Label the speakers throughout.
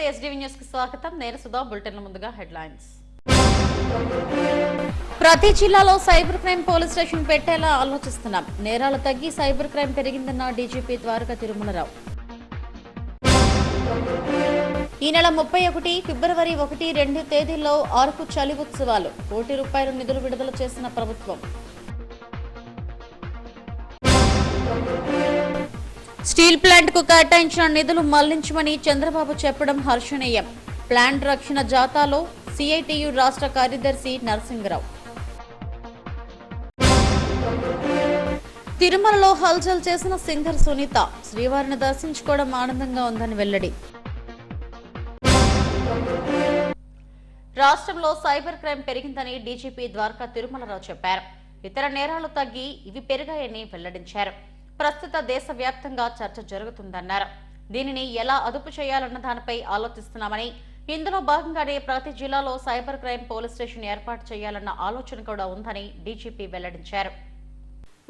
Speaker 1: SDV news కి స్వాగతం. నేను సుధా. బులెటిన్ల ముందుగా హెడ్లైన్స్. ప్రతి జిల్లాలో సైబర్ క్రైమ్ పోలీస్ స్టేషన్ పెట్టేలా ఆలోచిస్తున్నాం. నేరాలు తగ్గి సైబర్ క్రైమ్ పెరిగిందన్న డీజీపీ ద్వారకా తిరుమలరావు. ఈ నెల 31 ఫిబ్రవరి 1, 2 తేదీల్లో అరకు చలి ఉత్సవాలు. ₹1 కోటి నిధులు విడుదల చేసిన ప్రభుత్వం. స్టీల్ ప్లాంట్ కు కేటాయించిన నిధులు మళ్లించమని చంద్రబాబు చెప్పడం హర్షణీయం. ప్లాంట్ రక్షణ జాతాలో సిఐటియు రాష్ట్ర కార్యదర్శి నరసింగరావు. తిరుమలలో హల్చల్ చేసిన సింగర్ సునీత. శ్రీవారిని దర్శించుకోవడం ఆనందంగా ఉందని వెల్లడి. రాష్ట్రంలో సైబర్ క్రైమ్ పెరిగిందని డీజీపీ ద్వారకా తిరుమలరావు చెప్పారు. ఇతర నేరాలు తగ్గి ఇవి పెరిగాయని వెల్లడించారు. ప్రస్తుత దేశవ్యాప్తంగా చర్చ జరుగుతుందన్నారు. దీనిని ఎలా అదుపు చేయాలన్న దానిపై ఆలోచిస్తున్నామని, ఇందులో భాగంగానే ప్రతి జిల్లాలో సైబర్ క్రైమ్ పోలీస్ స్టేషన్ ఏర్పాటు చేయాలన్న ఆలోచన కూడా ఉందని డీజీపీ వెల్లడించారు.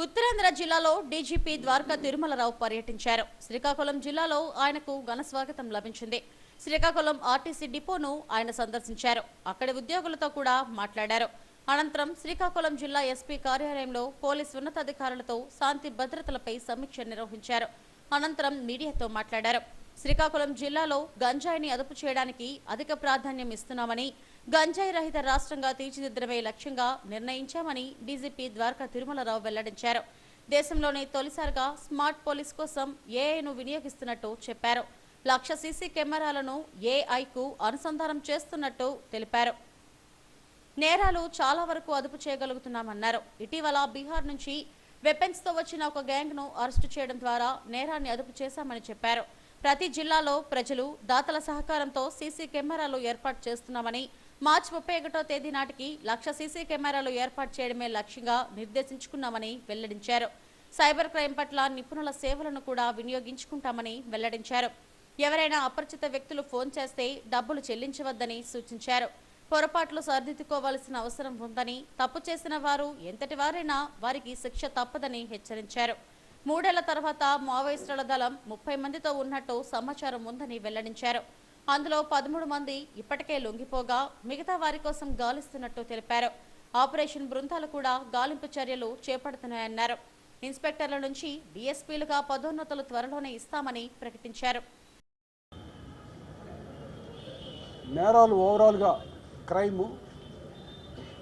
Speaker 1: ఉత్తరాంధ్ర జిల్లాలో డీజీపీ ద్వారకా తిరుమలరావు పర్యటించారు. శ్రీకాకుళం జిల్లాలో ఆయనకు ఘన స్వాగతం లభించింది. శ్రీకాకుళం ఆర్టీసీ డిపోను ఆయన సందర్శించారు. అక్కడి ఉద్యోగులతో కూడా మాట్లాడారు. అనంతరం శ్రీకాకుళం జిల్లా ఎస్పీ కార్యాలయంలో పోలీసు ఉన్నతాధికారులతో శాంతి భద్రతలపై సమీక్ష నిర్వహించారు. అనంతరం మీడియాతో మాట్లాడారు. శ్రీకాకుళం జిల్లాలో గంజాయిని అదుపు చేయడానికి అధిక ప్రాధాన్యం ఇస్తున్నామని, గంజాయి రహిత రాష్ట్రంగా తీర్చిదిద్దడమే లక్ష్యంగా నిర్ణయించామని డీజీపీ ద్వారకా తిరుమలరావు వెల్లడించారు. దేశంలోనే తొలిసారిగా స్మార్ట్ పోలీస్ కోసం ఏఐను వినియోగిస్తున్నట్టు చెప్పారు. 1,00,000 సీసీ కెమెరాలను ఏఐకు అనుసంధానం చేస్తున్నట్టు తెలిపారు. నేరాలు చాలా వరకు అదుపు చేయగలుగుతున్నామన్నారు. ఇటీవల బీహార్ నుంచి వెపన్స్ తో వచ్చిన ఒక గ్యాంగ్ ను అరెస్టు చేయడం ద్వారా నేరాన్ని అదుపు చేశామని చెప్పారు. ప్రతి జిల్లాలో ప్రజలు, దాతల సహకారంతో సీసీ కెమెరాలు ఏర్పాటు చేస్తున్నామని, మార్చి 31వ తేదీ నాటికి 1,00,000 సీసీ కెమెరాలు ఏర్పాటు చేయడమే లక్ష్యంగా నిర్దేశించుకున్నామని వెల్లడించారు. సైబర్ క్రైమ్ పట్ల నిపుణుల సేవలను కూడా వినియోగించుకుంటామని వెల్లడించారు. ఎవరైనా అపరిచిత వ్యక్తులు ఫోన్ చేస్తే డబ్బులు చెల్లించవద్దని సూచించారు. పొరపాట్లు సరిదిద్దుకోవాల్సిన అవసరం ఉందని, తప్పు చేసిన వారు ఎంతటి వారైనా వారికి శిక్ష తప్పదని హెచ్చరించారు. 3 ఏళ్ల తర్వాత మావోయిస్టుల దళం 30 మందితో ఉన్నట్టు సమాచారం ఉందని వెల్లడించారు. అందులో 13 మంది ఇప్పటికే లొంగిపోగా మిగతా వారి కోసం గాలిస్తున్నట్టు తెలిపారు. ఆపరేషన్ బృందాలు కూడా గాలింపు చర్యలు చేపడుతున్నాయన్నారు. ఇన్స్పెక్టర్ల నుంచి డీఎస్పీలుగా పదోన్నతులు త్వరలోనే ఇస్తామని ప్రకటించారు.
Speaker 2: నేరాలు ఓవరాల్గా క్రైమ్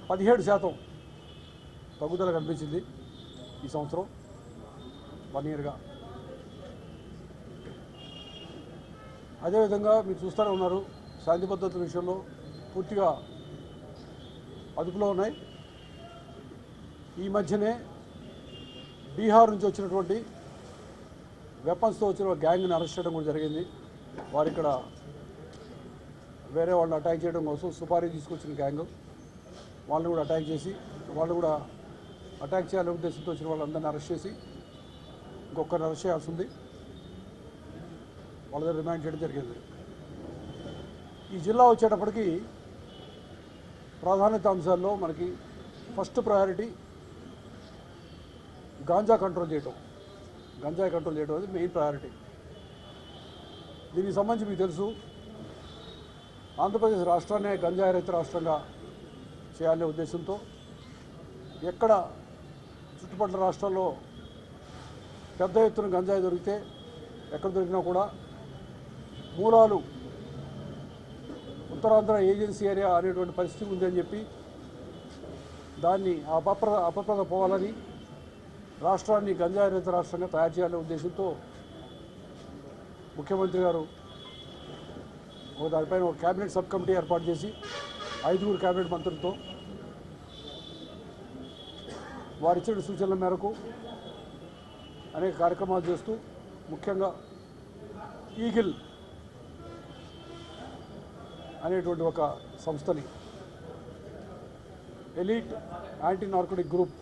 Speaker 2: 17% తగ్గుదల కనిపించింది ఈ సంవత్సరం 1 ఇయర్గా. అదేవిధంగా మీరు చూస్తూనే ఉన్నారు, శాంతి భద్రతల విషయంలో పూర్తిగా అదుపులో ఉన్నాయి. ఈ మధ్యనే బీహార్ నుంచి వచ్చినటువంటి వెపన్స్తో వచ్చిన గ్యాంగ్ని అరెస్ట్ చేయడం కూడా జరిగింది. వారు ఇక్కడ వేరే వాళ్ళని అటాక్ చేయడం కోసం సుపారీ తీసుకొచ్చిన గ్యాంగ్, వాళ్ళని కూడా అటాక్ చేసి, వాళ్ళు కూడా అటాక్ చేయాలనే ఉద్దేశంతో వచ్చిన వాళ్ళందరినీ అరెస్ట్ చేసి ఇంకొకరిని అరెస్ట్ చేయాల్సి ఉంది. వాళ్ళ దగ్గర రిమాండ్ చేయడం జరిగింది. ఈ జిల్లా వచ్చేటప్పటికి ప్రాధాన్యత అంశాల్లో మనకి ఫస్ట్ ప్రయారిటీ గంజాయి కంట్రోల్ చేయడం అనేది మెయిన్ ప్రయారిటీ. దీనికి సంబంధించి మీకు తెలుసు, ఆంధ్రప్రదేశ్ రాష్ట్రాన్ని గంజాయి రహిత రాష్ట్రంగా చేయాలనే ఉద్దేశంతో ఎక్కడ చుట్టుపక్కల రాష్ట్రాల్లో పెద్ద ఎత్తున గంజాయి దొరికితే, ఎక్కడ దొరికినా కూడా మూలాలు ఉత్తరాంధ్ర ఏజెన్సీ ఏరియా అనేటువంటి పరిస్థితి ఉందని చెప్పి దాన్ని అపప్రద పోవాలని, రాష్ట్రాన్ని గంజాయి రహిత రాష్ట్రంగా తయారు చేయాలనే ఉద్దేశంతో ముఖ్యమంత్రి గారు దానిపైన ఒక క్యాబినెట్ సబ్ కమిటీ ఏర్పాటు చేసి 5 క్యాబినెట్ మంత్రులతో వారు ఇచ్చిన సూచనల మేరకు అనేక కార్యక్రమాలు చేస్తూ, ముఖ్యంగా ఈగిల్ అనేటువంటి ఒక సంస్థని, elite anti narcotic group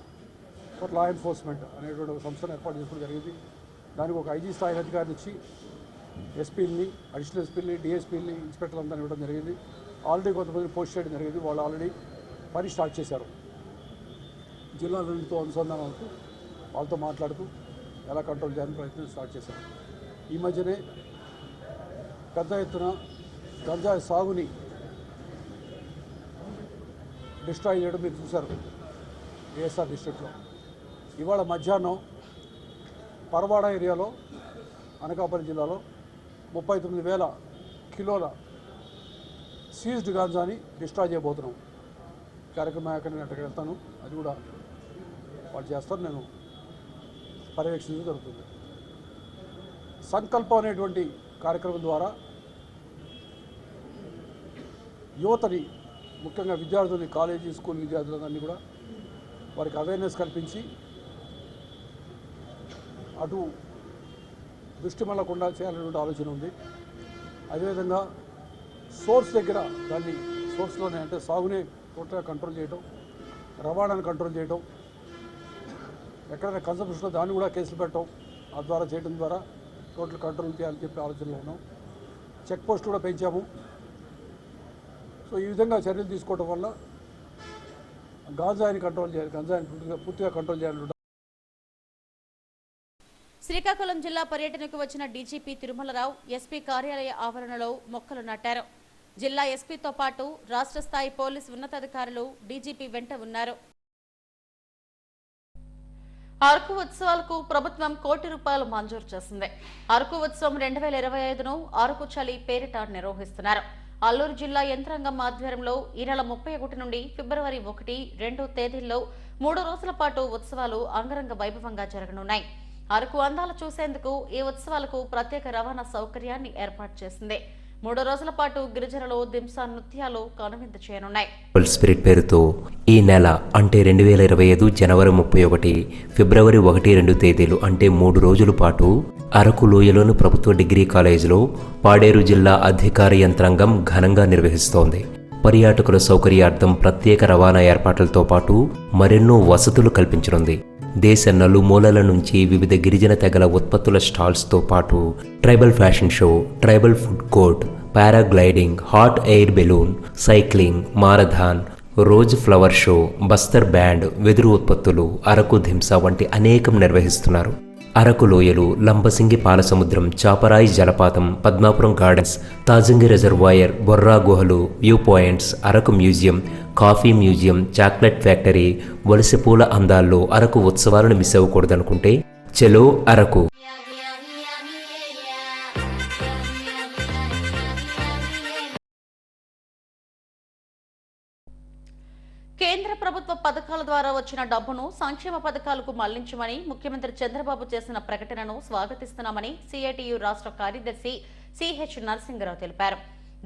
Speaker 2: for law enforcement అనేటువంటి ఒక సంస్థను ఏర్పాటు చేసుకోవడం జరిగింది. దానికి ఒక ఐజీ స్థాయి అధికారిని ఇచ్చి ఎస్పీలని, అడిషనల్ ఎస్పీలని, డిఎస్పీలని, ఇన్స్పెక్టర్లు అంతా ఇవ్వడం జరిగింది. ఆల్రెడీ కొంతమంది పోస్ట్ చేయడం జరిగింది. వాళ్ళు ఆల్రెడీ పని స్టార్ట్ చేశారు. జిల్లాలతో అనుసంధానం అవుతూ వాళ్ళతో మాట్లాడుతూ ఎలా కంట్రోల్ చేయాలని ప్రయత్నం స్టార్ట్ చేశారు. ఈ మధ్యనే పెద్ద ఎత్తున గంజాయి సాగుని డిస్ట్రాయ్ చేయడం మీరు చూశారు ఏఎస్ఆర్ డిస్ట్రిక్ట్లో. ఇవాళ మధ్యాహ్నం పరవాడ ఏరియాలో అనకాపల్లి జిల్లాలో 39,000 కిలోల సీజ్డ్ గాంజాని డిస్ట్రాయ్ చేయబోతున్నాం. కార్యక్రమం ఎక్కడికి వెళ్తాను, అది కూడా వాళ్ళు చేస్తారు, నేను పర్యవేక్షించడం జరుగుతుంది. సంకల్పం అనేటువంటి కార్యక్రమం ద్వారా యువతని, ముఖ్యంగా విద్యార్థులని, కాలేజీ స్కూల్ విద్యార్థులందరినీ కూడా వారికి అవేర్నెస్ కల్పించి అటు దృష్టి మళ్ళకుండా చేయాలనేటువంటి ఆలోచన ఉంది. అదేవిధంగా సోర్స్ దగ్గర దాన్ని సోర్స్లోనే అంటే సాగునే టోటల్గా కంట్రోల్ చేయడం, రవాణాను కంట్రోల్ చేయడం, ఎక్కడైనా కన్సంప్షన్లో దాన్ని కూడా కేసులు పెట్టడం, ఆ ద్వారా చేయడం ద్వారా టోటల్ కంట్రోల్ చేయాలని చెప్పి ఆలోచనలో ఉన్నాం. చెక్ పోస్ట్ కూడా పెంచాము. సో ఈ విధంగా చర్యలు తీసుకోవడం వల్ల గాంజాయిని కంట్రోల్ చేయాలి, గాంజాయిని పూర్తిగా కంట్రోల్ చేయాలి.
Speaker 1: శ్రీకాకుళం జిల్లా పర్యటనకు వచ్చిన డీజీపీ తిరుమలరావు ఎస్పీ కార్యాలయ ఆవరణలో మొక్కలు నాటారు. జిల్లా ఎస్పీతో పాటు రాష్ట్ర స్థాయి పోలీసు ఉన్నతాధికారులు డీజీపీ వెంట ఉన్నారు. అరకు ఉత్సవాలకు ప్రభుత్వం ₹1 కోటి మంజూరు చేసింది. అరకు ఉత్సవం 2025ను అరకు చలి పేరిట నిర్వహిస్తున్నారు. అల్లూరు జిల్లా యంత్రాంగం ఆధ్వర్యంలో ఈ నెల 31 నుండి ఫిబ్రవరి 1, 2 తేదీల్లో 3 రోజుల పాటు ఉత్సవాలు అంగరంగ వైభవంగా జరగనున్నాయి. అరకు అందాలు చూసేందుకు ఈ ఉత్సవాలకు ప్రత్యేక రవాణా సౌకర్యాన్ని ఏర్పాటు చేసింది. 3 రోజుల పాటు గిరిజనులు దింసా నృత్యాలు కనువిందు చేయనున్నాయి.
Speaker 3: స్పిరిట్ పేరుతో ఈ నెల అంటే 2025 జనవరి 31, ఫిబ్రవరి 1, 2 తేదీలు అంటే 3 రోజుల పాటు అరకు లోయలోని ప్రభుత్వ డిగ్రీ కాలేజీలో పాడేరు జిల్లా అధికార యంత్రాంగం ఘనంగా నిర్వహిస్తోంది. పర్యాటకుల సౌకర్యార్థం ప్రత్యేక రవాణా ఏర్పాట్లతో పాటు మరెన్నో వసతులు కల్పించనుంది. దేశ నలుమూలల నుంచి వివిధ గిరిజన తెగల ఉత్పత్తుల స్టాల్స్తో పాటు tribal fashion show, tribal food court, paragliding, hot air balloon, cycling, marathon, rose flower show, Bastar band, వెదురు ఉత్పత్తులు, అరకు ధింసా వంటి అనేకం నిర్వహిస్తున్నారు. అరకు లోయలు, లంబసింగి పాలసముద్రం, చాపరాయి జలపాతం, పద్మాపురం గార్డెన్స్, తాజంగి రిజర్వాయర్, బొర్రా గుహలు, view points, Araku museum, coffee museum, chocolate factory, వలసపూల అందాల్లో అరకు ఉత్సవాలను మిస్ అవ్వకూడదనుకుంటే చలో అరకు.
Speaker 1: కేంద్ర ప్రభుత్వ పథకాల ద్వారా వచ్చిన డబ్బును సంక్షేమ పథకాలకు మళ్లించమని ముఖ్యమంత్రి చంద్రబాబు చేసిన ప్రకటనను స్వాగతిస్తున్నామని సిఐటియు రాష్ట్ర కార్యదర్శి సిహెచ్ నరసింగరావు తెలిపారు.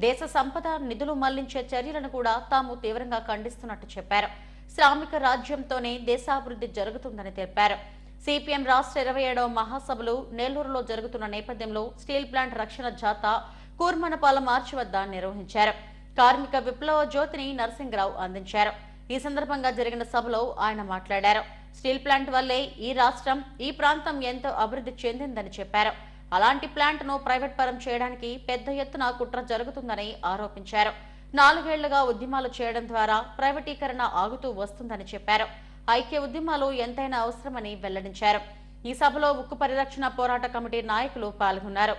Speaker 1: దేశ సంపద నిధులు మళ్లించే చర్యలను కూడా తాము తీవ్రంగా ఖండిస్తున్నట్టు చెప్పారు. శ్రామిక రాజ్యంతోనే దేశాభివృద్ధి జరుగుతుందని తెలిపారు. సిపిఎం రాష్ట్ర 27వ మహాసభలు నెల్లూరులో జరుగుతున్న నేపథ్యంలో స్టీల్ ప్లాంట్ రక్షణ జాథా కూర్మనపాలెం ఆర్చి వద్ద నిర్వహించారు. కార్మిక విప్లవ జ్యోతిని నరసింగరావు అందించారు. ఈ సందర్భంగా జరిగిన సభలో ఆయన మాట్లాడారు. స్టీల్ ప్లాంట్ వల్లే ఈ రాష్ట్రం, ఈ ప్రాంతం ఎంతో అభివృద్ధి చెందిందని చెప్పారు. అలాంటి ప్లాంట్ ను ప్రైవేట్ పరం చేయడానికి పెద్ద ఎత్తున కుట్ర జరుగుతుందని ఆరోపించారు. 4 ఏళ్లుగా ఉద్యమాలు చేయడం ద్వారా ప్రైవేటీకరణ ఆగుతూ వస్తుందని చెప్పారు. ఐక్య ఉద్యమాలు ఎంతైనా అవసరమని వెల్లడించారు. ఈ సభలో ఉక్కు పరిరక్షణ పోరాట కమిటీ నాయకులు పాల్గొన్నారు.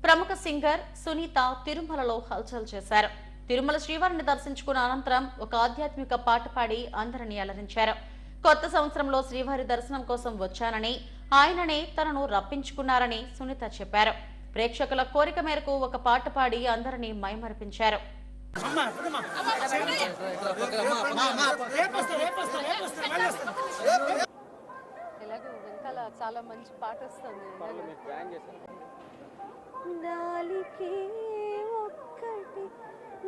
Speaker 1: ప్రముఖ సింగర్ సునీత తిరుమలలో హల్చల్ చేశారు. తిరుమల శ్రీవారిని దర్శించుకున్న అనంతరం ఒక ఆధ్యాత్మిక పాట పాడి అందరినీ అలరించారు. కొత్త సంవత్సరంలో శ్రీవారి దర్శనం కోసం వచ్చానని, ఆయననే తనను రప్పించుకున్నారని సునీత చెప్పారు. ప్రేక్షకుల కోరిక మేరకు ఒక పాట పాడి అందరినీ మైమరిపించారు.
Speaker 4: చాలా మంచి పాట వస్తుంది. నాలికే ఒక్కటి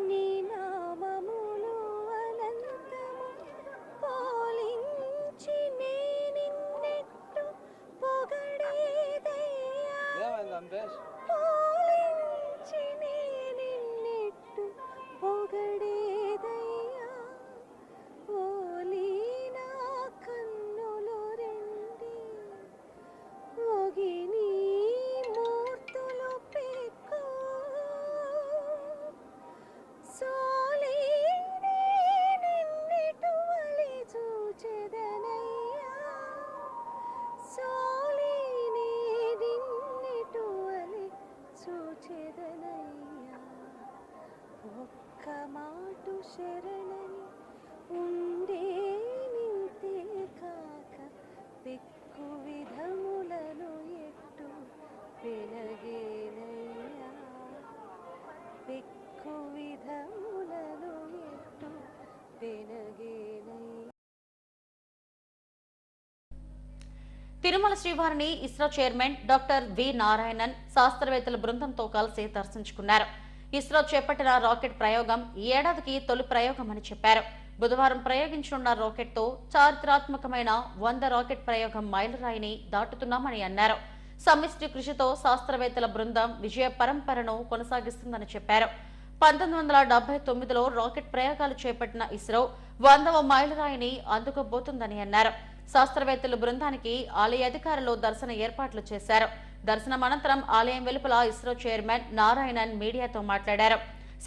Speaker 4: నీ నామములు అనంతము పోలించి నిన్నెట్టు పొగడేదయ్యా పోలించి నిన్నెట్టు పొగడేదయ్యా ఓలి నా కన్నులు రెండి మాటు శరణని ఉండే నింతే కాక పెక్కు విధములను ఎట్టు పెనగేనయ్యా పెక్కు విధములను ఎట్టు పెనగేనయ్యా.
Speaker 1: తిరుమల శ్రీవారిని ISRO chairman doctor V Narayanan శాస్త్రవేత్తల బృందంతో కలిసి దర్శించుకున్నారు. ఇస్రో చేపట్టిన రాకెట్ ప్రయోగం ఈ ఏడాదికి తొలి ప్రయోగం అని చెప్పారు. బుధవారం ప్రయోగించనున్న రాకెట్ తో చారిత్రాత్మకమైన 100 రాకెట్ ప్రయోగం మైలురాయిని దాటుతున్నామని అన్నారు. సమిష్టి కృషితో శాస్త్రవేత్తల బృందం విజయ పరంపరను కొనసాగిస్తుందని చెప్పారు. 1979లో రాకెట్ ప్రయోగాలు చేపట్టిన ఇస్రో 100వ మైలురాయిని అందుకోబోతుందని అన్నారు. శాస్త్రవేత్తల బృందానికి ఆలయ అధికారులు దర్శన ఏర్పాట్లు చేశారు. దర్శనం అనంతరం ఆలయం వెలుపల ఇస్రో చైర్మన్ నారాయణన్ మీడియాతో మాట్లాడారు.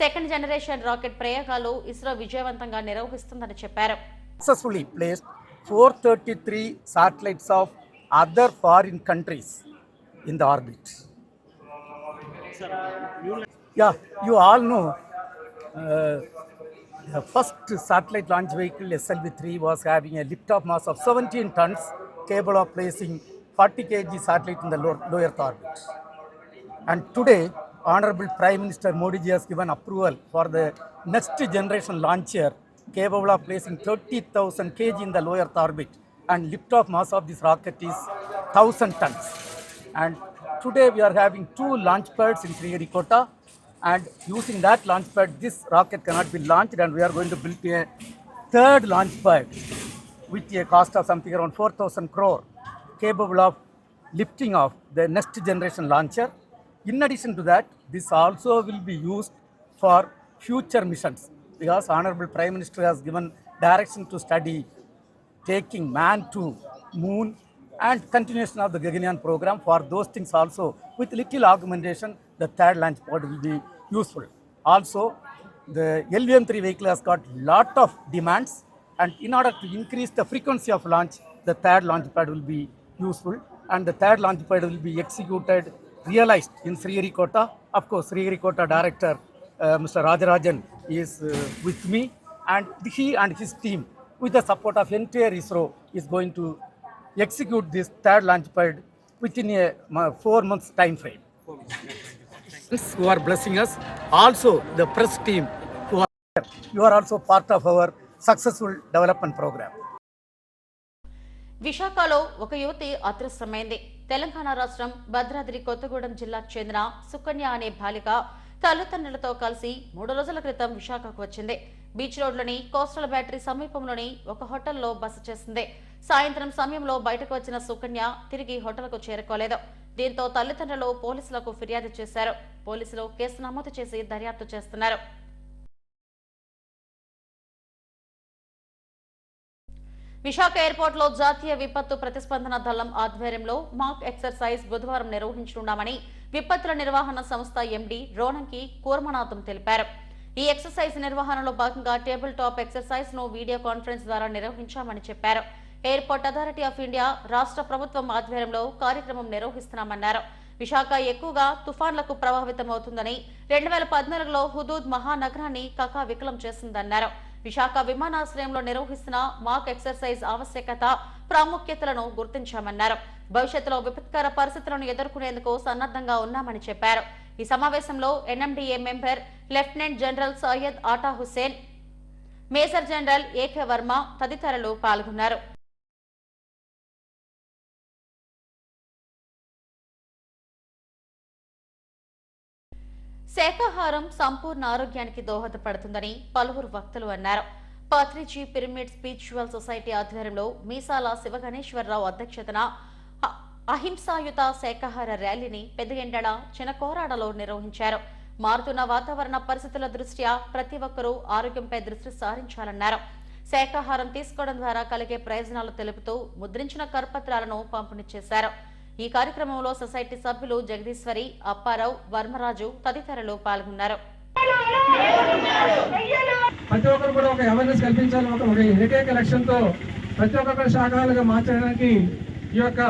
Speaker 1: సెకండ్ జనరేషన్ రాకెట్ ప్రయోగాలు ఇస్రో విజయవంతంగా నిర్వహిస్తుందని చెప్పారు.
Speaker 5: Successfully placed 433 satellites of other foreign countries in the orbit. Yeah, you all know the first satellite launch vehicle SLV-3 was having a lift-off mass of 17 tons, capable of placing 40 kg satellite in the low Earth orbit. And today, Honorable Prime Minister Modi ji has given approval for the next generation launcher capable of placing 30,000 kg in the low Earth orbit, and lift-off mass of this rocket is 1,000 tons. And today we are having 2 launch pads in Sriharikota, and using that launch pad, this rocket cannot be launched, and we are going to build a third launch pad with a cost of something around 4,000 crore, capable of lifting off the next generation launcher. In addition to that, this also will be used for future missions, because Honorable Prime Minister has given direction to study taking man to moon and continuation of the Gaganyaan program. For those things also, with little augmentation, the third launch pad will be useful. Also, the LVM-3 vehicle has got lot of demands, and in order to increase the frequency of launch, the third launch pad will be useful, and the third launch pad will be executed, realized in Sriharikota. Of course, Sriharikota director Mr. Rajarajan is with me, and he and his team, with the support of entire ISRO, is going to execute this third launch pad within a 4 months time frame. Who are blessing us, also the press team who are here, you are also part of our successful development program.
Speaker 1: విశాఖలో ఒక యువతి అదృశ్యమైంది. తెలంగాణ రాష్ట్రం భద్రాద్రి కొత్తగూడెం జిల్లాకు చెందిన సుకన్య అనే బాలిక తల్లిదండ్రులతో కలిసి 3 రోజుల క్రితం విశాఖకు వచ్చింది. బీచ్ రోడ్లోని కోస్టల్ బ్యాటరీ సమీపంలోని ఒక హోటల్లో బస చేసింది. సాయంత్రం సమయంలో బయటకు వచ్చిన సుకన్య తిరిగి హోటల్కు చేరుకోలేదు. దీంతో తల్లిదండ్రులు పోలీసులకు ఫిర్యాదు చేశారు. పోలీసులు కేసు నమోదు చేసి దర్యాప్తు చేస్తున్నారు. విశాఖ ఎయిర్పోర్ట్ లో జాతీయ విపత్తు ప్రతిస్పందన దళం ఆధ్వర్యంలో మాక్ ఎక్సర్సైజ్ బుధవారం నిర్వహించనున్నామని విపత్తుల నిర్వహణ సంస్థ ఎండీ రోనంకి కూర్మనాథం తెలిపారు. ఈ ఎక్సర్సైజ్ నిర్వహణలో భాగంగా టేబుల్ టాప్ ఎక్సర్సైజ్ ను వీడియో కాన్ఫరెన్స్ ద్వారా నిర్వహించామని చెప్పారు. ఎయిర్పోర్ట్ అథారిటీ ఆఫ్ ఇండియా రాష్ట్ర ప్రభుత్వం ఆధ్వర్యంలో కార్యక్రమం నిర్వహిస్తున్నామన్నారు. విశాఖ ఎక్కువగా తుఫాన్లకు ప్రభావితమవుతుందని 2014లో హుదూద్ మహానగరాన్ని కకావికలం చేసిందన్నారు. విశాఖ విమానాశ్రయంలో నిర్వహిస్తున్న మాక్ ఎక్సర్సైజ్ ఆవశ్యకత ప్రాముఖ్యతలను గుర్తించామన్నారు. భవిష్యత్తులో విపత్కర పరిస్థితులను ఎదుర్కొనేందుకు సన్నద్ధంగా ఉన్నామని చెప్పారు. ఈ సమావేశంలో NMDA member lieutenant general Syed Ata Hussain, major general AK Verma తదితరులు పాల్గొన్నారు. శాకాహారం సంపూర్ణ ఆరోగ్యానికి దోహదపడుతుందని పలువురు వక్తలు అన్నారు. పత్రిజీ పిరమిడ్ స్పిరిచువల్ సొసైటీ ఆధ్వర్యంలో మీసాల శివగణేశ్వరరావు అధ్యక్షతన అహింసాయుత శాకాహార ర్యాలీని పెద్దగెండల చినకోరాడలో నిర్వహించారు. మారుతున్న వాతావరణ పరిస్థితుల దృష్ట్యా ప్రతి ఒక్కరూ ఆరోగ్యంపై దృష్టి సారించాలన్నారు. శాకాహారం తీసుకోవడం ద్వారా కలిగే ప్రయోజనాలు తెలుపుతూ ముద్రించిన కరపత్రాలను పంపిణీ చేశారు. ఈ కార్యక్రమంలో సొసైటీ సభ్యులు జగదీశ్వరి, అప్పారావు, వర్మరాజు తదితరులు పాల్గొన్నారు.
Speaker 6: ప్రతి ఒక్కరు కూడా ఒక అవేర్నెస్ కల్పించాలి. ఒక ఏకైక లక్ష్యంతో ప్రతి ఒక్కరు శాఖలుగా మార్చడానికి ఈ యొక్క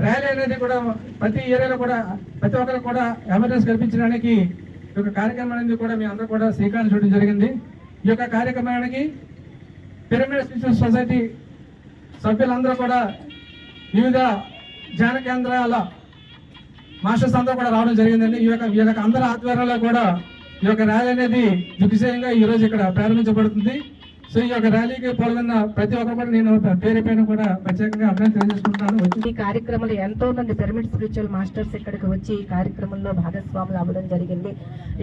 Speaker 6: ర్యాలీ అనేది కూడా ప్రతి ఏరియాలో కూడా ప్రతి ఒక్కరు కూడా అవేర్నెస్ కల్పించడానికి ఈ యొక్క కార్యక్రమానికి కూడా మీ అందరూ కూడా శ్రీకారం చుట్టడం జరిగింది. ఈ యొక్క కార్యక్రమానికి పిరమిడ్ స్పిరిచువల్ సొసైటీ సభ్యులందరూ కూడా వివిధ ధ్యాన కేంద్రాల మాస్టర్స్ అందరూ కూడా రావడం జరిగిందండి. ఈ యొక్క అందరి ఆధ్వర్యంలో కూడా ఈ యొక్క ర్యాలీ అనేది దిగ్విజయంగా ఈ రోజు ఇక్కడ ప్రారంభించబడుతుంది. సో ఈ యొక్క ర్యాలీకి పాల్గొన్న ప్రతి ఒక్కరు కూడా నేను పేరు పైన కూడా ప్రత్యేకంగా అభినందన తెలియజేసుకుంటున్నాను.
Speaker 7: ఈ కార్యక్రమంలో ఎంతో మంది పిరమిడ్ స్పిరిచువల్ మాస్టర్స్ ఇక్కడికి వచ్చి ఈ కార్యక్రమంలో భాగస్వాములు అవ్వడం జరిగింది.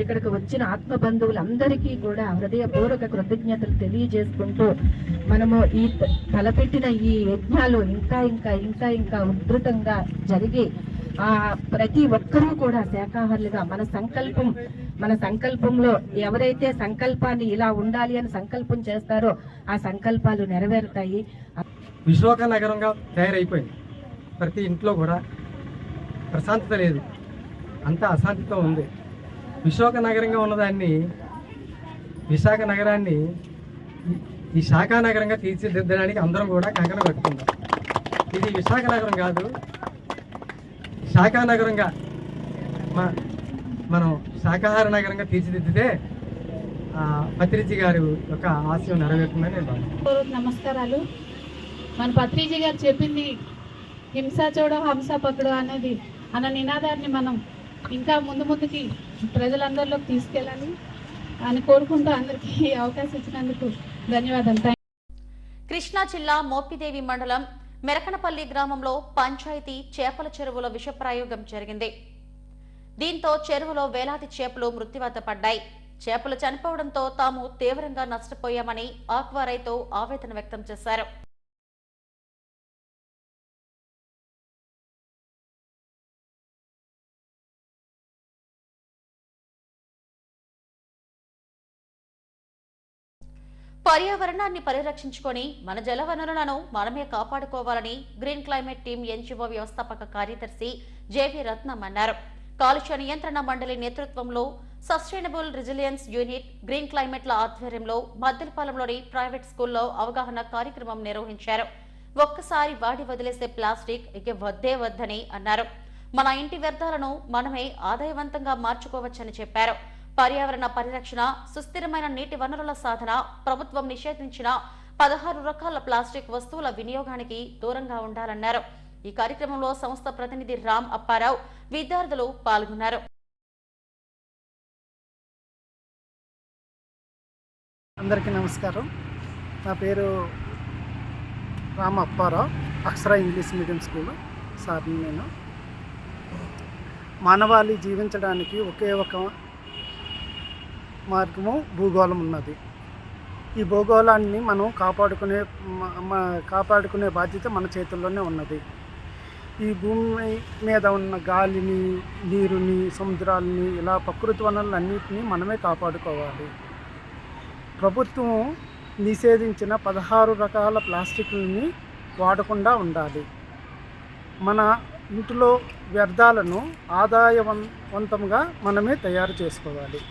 Speaker 7: ఇక్కడికి వచ్చిన ఆత్మ బంధువులందరికీ కూడా హృదయపూర్వక కృతజ్ఞతలు తెలియజేసుకుంటూ మనము ఈ తలపెట్టిన ఈ యజ్ఞాలు ఇంకా ఇంకా ఇంకా ఇంకా ఉధృతంగా జరిగి ప్రతి ఒక్కరూ కూడా శాకాహారులుగా మన సంకల్పంలో ఎవరైతే సంకల్పాన్ని ఇలా ఉండాలి అని సంకల్పం చేస్తారో ఆ సంకల్పాలు నెరవేరుతాయి.
Speaker 6: విశోక నగరంగా తయారైపోయింది. ప్రతి ఇంట్లో కూడా ప్రశాంతత లేదు, అంతా అశాంతితో ఉంది. విశోక నగరంగా ఉన్నదాన్ని విశాఖ నగరాన్ని ఈ శాఖా నగరంగా తీర్చిదిద్దడానికి అందరం కూడా కంకణం కట్టుకుందాం. ఇది విశాఖ నగరం కాదు, శాఖా నగరంగా మనం శాకాహార నగరంగా తీర్చిదిద్దితే పత్రిజీ గారి యొక్క ఆశయం నెరవేరుతుందని నేను భావిస్తున్నాను.
Speaker 8: నమస్కారాలు. మన పత్రిజీ గారు చెప్పింది హింస చూడ హంస పకడు అనేది అన్న నినాదాన్ని మనం ఇంకా ముందుకి ప్రజలందరిలోకి తీసుకెళ్ళాలి అని కోరుకుంటూ అందరికీ అవకాశం ఇచ్చినందుకు ధన్యవాదాలు.
Speaker 1: కృష్ణా జిల్లా మోపిదేవి మండలం మెరకనపల్లి గ్రామంలో పంచాయతీ చేపల చెరువులో విషప్రయోగం జరిగింది. దీంతో చెరువులో వేలాది చేపలు మృత్యువాత పడ్డాయి. చేపలు చనిపోవడంతో తాము తీవ్రంగా నష్టపోయామని ఆక్వా రైతు ఆవేదన వ్యక్తం చేశారు. పర్యావరణాన్ని పరిరక్షించుకొని మన జలవనరులను మనమే కాపాడుకోవాలని గ్రీన్ క్లైమేట్ టీం ఎన్జీఓ వ్యవస్థాపక కార్యదర్శి జేవి రత్నం అన్నారు. కాలుష్య నియంత్రణ మండలి నేతృత్వంలో సస్టైనబుల్ రెసిలియన్స్ యూనిట్, గ్రీన్ క్లైమేట్ల ఆధ్వర్యంలో మద్దెలపాలెంలోని ప్రైవేట్ స్కూల్లో అవగాహన కార్యక్రమం నిర్వహించారు. ఒక్కసారి వాడి వదిలేసే ప్లాస్టిక్ ఇక వద్దే వద్దని అన్నారు. మన ఇంటి వ్యర్థాలను మనమే ఆదాయవంతంగా మార్చుకోవచ్చని చెప్పారు. పర్యావరణ పరిరక్షణ, సుస్థిరమైన నీటి వనరుల సాధన, ప్రభుత్వం నిషేధించిన 16 రకాల ప్లాస్టిక్ వస్తువుల వినియోగానికి దూరంగా ఉండాలన్నారు. ఈ కార్యక్రమంలో సంస్థ ప్రతినిధి రామ్ అప్పారావు, విద్యార్థులు పాల్గొన్నారు.
Speaker 5: అందరికీ నమస్కారం. నా పేరు రామ్ అప్పారావు, అక్షర ఇంగ్లీష్ మీడియం స్కూల్ సార్ని. నేను మానవాళి జీవించడానికి ఒకే ఒక మార్గము భూగోళం ఉన్నది. ఈ భూగోళాన్ని మనం కాపాడుకునే బాధ్యత మన చేతుల్లోనే ఉన్నది. ఈ భూమి మీద ఉన్న గాలిని, నీరుని, సముద్రాలని, ఇలా ప్రకృతి వనరులన్నింటినీ మనమే కాపాడుకోవాలి. ప్రభుత్వం నిషేధించిన 16 రకాల ప్లాస్టిక్లని వాడకుండా ఉండాలి. మన ఇంటిలో వ్యర్థాలను ఆదాయవంతంగా మనమే తయారు చేసుకోవాలి.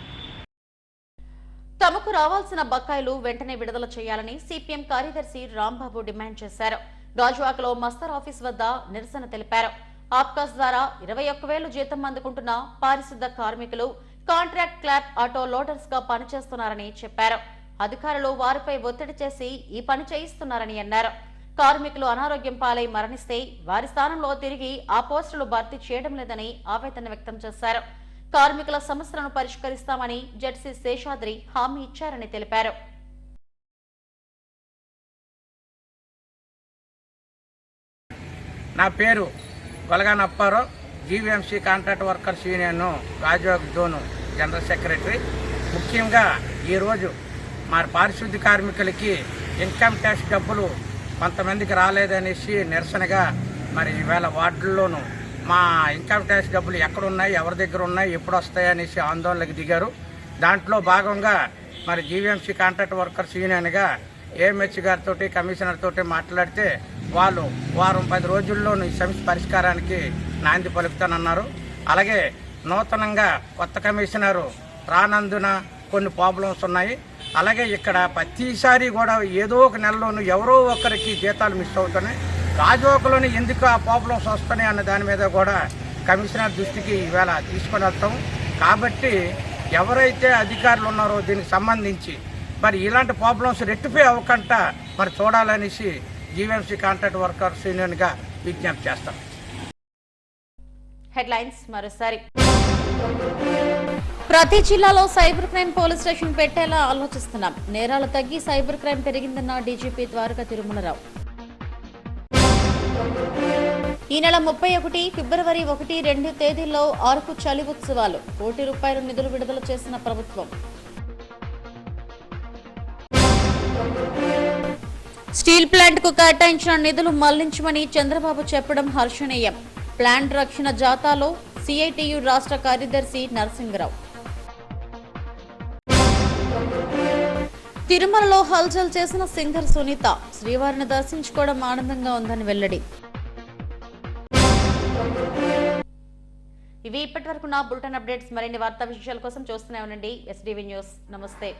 Speaker 1: తమకు రావాల్సిన బకాయిలు వెంటనే విడుదల చేయాలని సిపిఎం కార్యదర్శి రాంబాబు డిమాండ్ చేశారు. గాజువాకలో మస్తర్ ఆఫీస్ వద్ద నిరసన తెలిపారు. ఆప్కాస్ ద్వారా 21,000 జీతం అందుకుంటున్న పారిశుద్ధ కార్మికులు కాంట్రాక్ట్ క్లాబ్ ఆటో లోడర్స్ గా పనిచేస్తున్నారని చెప్పారు. అధికారులు వారిపై ఒత్తిడి చేసి ఈ పని చేయిస్తున్నారని అన్నారు. కార్మికులు అనారోగ్యం పాలై మరణిస్తే వారి స్థానంలో తిరిగి ఆ పోస్టులు భర్తీ చేయడం లేదని ఆవేదన వ్యక్తం చేశారు. కార్మికుల సమస్యలను పరిష్కరిస్తామని జడ్సీ శేషాద్రి హామీ ఇచ్చారని తెలిపారు.
Speaker 9: నా పేరు Golagana Apparao, GVMC contract workers union Gajuwaka zone general secretary. ముఖ్యంగా ఈరోజు మా పారిశుద్ధ్య కార్మికులకి ఇన్కమ్ ట్యాక్స్ డబ్బులు కొంతమందికి రాలేదనేసి నిరసనగా మరి ఈవేళ వార్డుల్లోనూ మా ఇన్కమ్ ట్యాక్స్ డబ్బులు ఎక్కడున్నాయి, ఎవరి దగ్గర ఉన్నాయి, ఎప్పుడు వస్తాయి అనేసి ఆందోళనకు దిగారు. దాంట్లో భాగంగా మరి జీవీఎంసీ కాంట్రాక్ట్ వర్కర్స్ యూనియన్గా ఏఎంహెచ్ గారితో, కమిషనర్ తోటి మాట్లాడితే వాళ్ళు వారం 10 రోజుల్లోనూ ఈ సమస్య పరిష్కారానికి నాంది పలుకుతానన్నారు. అలాగే నూతనంగా కొత్త కమిషనరు రానందున కొన్ని ప్రాబ్లమ్స్ ఉన్నాయి. అలాగే ఇక్కడ ప్రతిసారి కూడా ఏదో ఒక నెలలోనూ ఎవరో ఒకరికి జీతాలు మిస్ అవుతున్నాయి. గాజువాకలోని ఎందుకు ఆ ప్రాబ్లమ్స్ వస్తున్నాయి అన్న దాని మీద కూడా కమిషనర్ దృష్టికి ఈవేళ తీసుకొని వస్తాం. కాబట్టి ఎవరైతే అధికారులు ఉన్నారో దీనికి సంబంధించి మరి ఇలాంటి ప్రాబ్లమ్స్ రెక్టిఫై అవ్వకుండా మరి చూడాలనేసి జీవీఎంసీ కాంట్రాక్ట్ వర్కర్స్ యూనియన్గా విజ్ఞప్తి చేస్తాం.
Speaker 1: హెడ్లైన్స్ మరోసారి. ప్రతి జిల్లాలో సైబర్ క్రైమ్ పోలీస్ స్టేషన్ పెట్టేలా ఆలోచిస్తున్నాం. నేరాలు తగ్గి సైబర్ క్రైమ్ పెరిగిందన్న డీజీపీ ద్వారకా తిరుమలరావు. ఈ నెల 31 ఫిబ్రవరి 1, 2 తేదీల్లో అరకు చలి ఉత్సవాలు. ₹1 కోటి నిధులు విడుదల చేసిన ప్రభుత్వం. స్టీల్ ప్లాంట్ కు కేటాయించిన నిధులు మళ్లించమని చంద్రబాబు చెప్పడం హర్షణీయం. ప్లాంట్ రక్షణ జాతాలో సిఐటియు రాష్ట్ర కార్యదర్శి నరసింగరావు. తిరుమలలో హల్చల్ చేసిన సింగర్ సునీత. శ్రీవారిని దర్శించుకోవడం ఆనందంగా ఉందని వెల్లడి. ఇవి ఇప్పటివరకు నా బులెటిన్ అప్డేట్స్. మరిన్ని వార్తా విశేషాల కోసం చూస్తూనే ఉండండి SDV న్యూస్. నమస్తే.